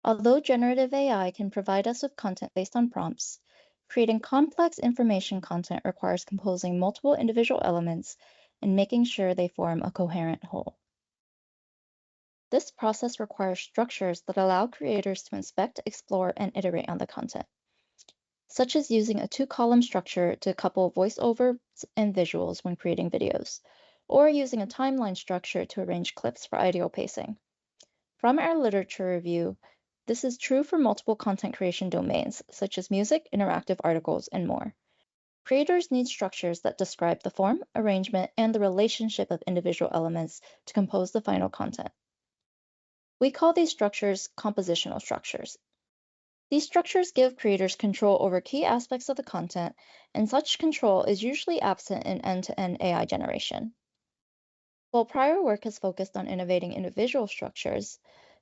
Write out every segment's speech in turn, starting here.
Although generative AI can provide us with content based on prompts, creating complex information content requires composing multiple individual elements and making sure they form a coherent whole. This process requires structures that allow creators to inspect, explore, and iterate on the content, such as using a two-column structure to couple voiceovers and visuals when creating videos, or using a timeline structure to arrange clips for ideal pacing. From our literature review, this is true for multiple content creation domains, such as music, interactive articles, and more. Creators need structures that describe the form, arrangement, and the relationship of individual elements to compose the final content. We call these structures compositional structures. These structures give creators control over key aspects of the content, and such control is usually absent in end-to-end AI generation. While prior work has focused on innovating individual structures,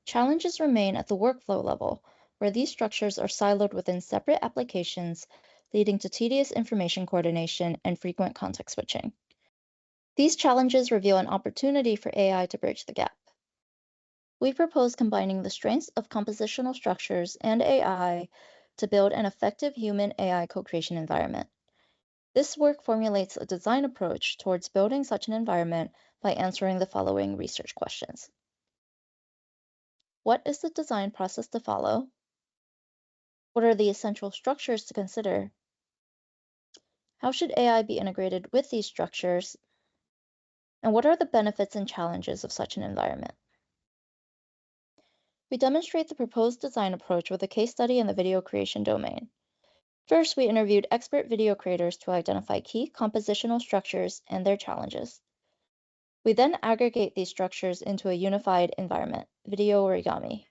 challenges remain at the workflow level, where these structures are siloed within separate applications, leading to tedious information coordination and frequent context switching. These challenges reveal an opportunity for AI to bridge the gap. We propose combining the strengths of compositional structures and AI to build an effective human-AI co-creation environment. This work formulates a design approach towards building such an environment by answering the following research questions. What is the design process to follow? What are the essential structures to consider? How should AI be integrated with these structures? And what are the benefits and challenges of such an environment? We demonstrate the proposed design approach with a case study in the video creation domain. First, we interviewed expert video creators to identify key compositional structures and their challenges. We then aggregate these structures into a unified environment, video origami.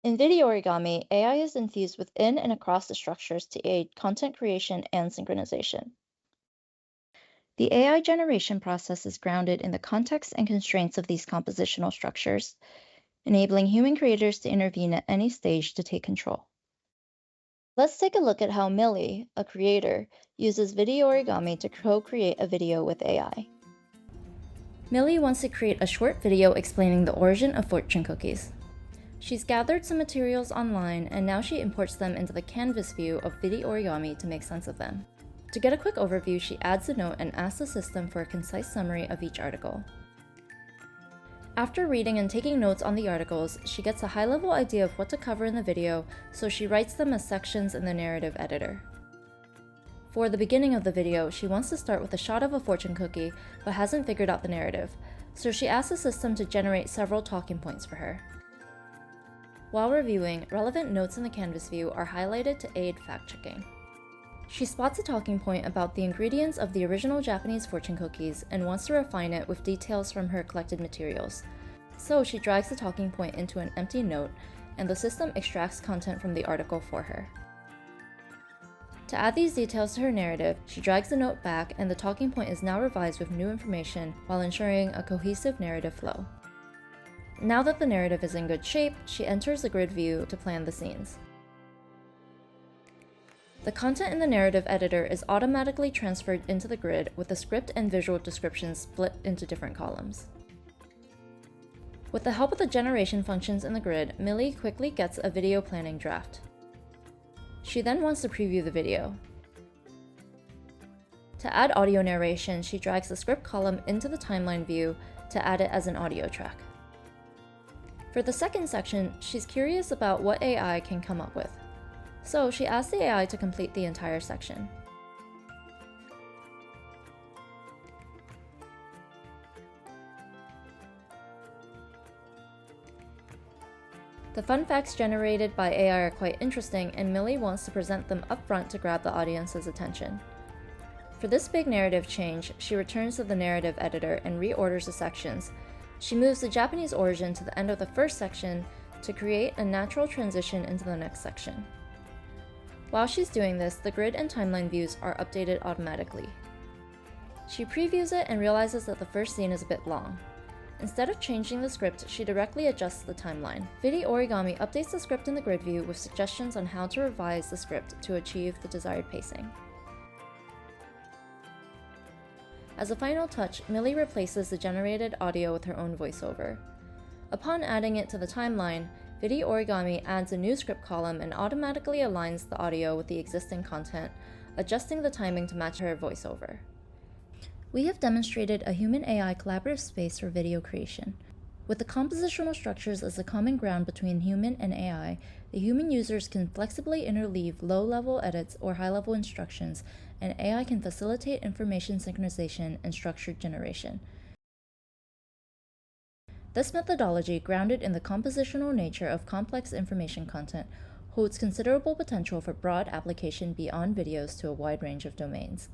In video origami, AI is infused within and across the structures to aid content creation and synchronization. The AI generation process is grounded in the context and constraints of these compositional structures, enabling human creators to intervene at any stage to take control. Let's take a look at how Millie, a creator, uses video origami to co-create a video with AI. Millie wants to create a short video explaining the origin of fortune cookies. She's gathered some materials online and now she imports them into the canvas view of video origami to make sense of them. To get a quick overview, she adds a note and asks the system for a concise summary of each article. After reading and taking notes on the articles, she gets a high-level idea of what to cover in the video, so she writes them as sections in the narrative editor. For the beginning of the video, she wants to start with a shot of a fortune cookie, but hasn't figured out the narrative, so she asks the system to generate several talking points for her. While reviewing, relevant notes in the canvas view are highlighted to aid fact-checking. She spots a talking point about the ingredients of the original Japanese fortune cookies and wants to refine it with details from her collected materials. So she drags the talking point into an empty note, and the system extracts content from the article for her. To add these details to her narrative, she drags the note back and the talking point is now revised with new information while ensuring a cohesive narrative flow. Now that the narrative is in good shape, she enters the grid view to plan the scenes. The content in the narrative editor is automatically transferred into the grid with the script and visual descriptions split into different columns. With the help of the generation functions in the grid, Millie quickly gets a video planning draft. She then wants to preview the video. To add audio narration, she drags the script column into the timeline view to add it as an audio track. For the second section, she's curious about what AI can come up with. So she asks the AI to complete the entire section. The fun facts generated by AI are quite interesting, and Millie wants to present them upfront to grab the audience's attention. For this big narrative change, she returns to the narrative editor and reorders the sections. She moves the Japanese origin to the end of the first section to create a natural transition into the next section. While she's doing this, the grid and timeline views are updated automatically. She previews it and realizes that the first scene is a bit long. Instead of changing the script, she directly adjusts the timeline. Video Origami updates the script in the grid view with suggestions on how to revise the script to achieve the desired pacing. As a final touch, Millie replaces the generated audio with her own voiceover. Upon adding it to the timeline, Video Origami adds a new script column and automatically aligns the audio with the existing content, adjusting the timing to match her voiceover. We have demonstrated a human-AI collaborative space for video creation. With the compositional structures as the common ground between human and AI, the human users can flexibly interleave low-level edits or high-level instructions, and AI can facilitate information synchronization and structured generation. This methodology, grounded in the compositional nature of complex information content, holds considerable potential for broad application beyond videos to a wide range of domains.